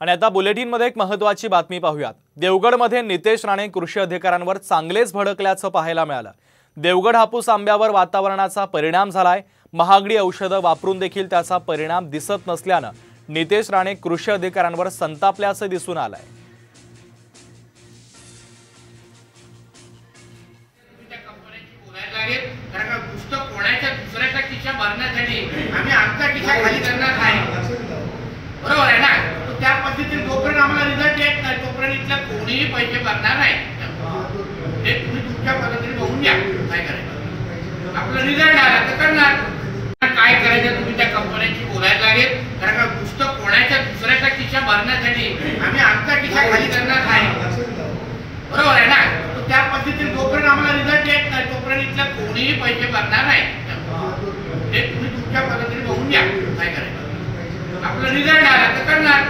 आणि आता बुलेटिनमध्ये एक महत्त्वाची बातमी पाहूयात। देवगडमध्ये नितेश राणे कृषी अधिकाऱ्यांवर चांगलेच भडकल्याचं पाहायला मिळालं। देवगड हापूस आंब्यावर वातावरणाचा परिणाम झालाय। महागडी औषधं वापरून देखील त्याचा परिणाम दिसत नसल्यानं नितेश राणे कृषी अधिकाऱ्यांवर संतापल्याचं दिसून आलंय। बरोबर आहे ना। तो त्या पद्धतीने जोपर्यंत आम्हाला रिझल्ट येत नाही तोपर्यंत इथला कोणीही पैसे भरणार नाही। हे तुम्ही तुमच्या पद्धतीने बघून घ्या काय करायचं। आपलं रिझल्ट आला तर करणार, काय करायचं तुम्ही त्या कंपन्यांची बोलायला लागेल। कारण का पुस्तक कोणाच्या दुसऱ्याचा खिशा भरण्यासाठी आम्ही आमचा खिशा खाली करणार नाही। बरोबर आहे ना। तो त्या पद्धतीने जोपर्यंत आम्हाला रिझल्ट येत नाही तोपर्यंत इथला कोणीही पैसे भरणार नाही। हे तुम्ही तुमच्या पद्धतीने बघून घ्या काय करायचं। आपलं रिझल्ट आला तर करणार।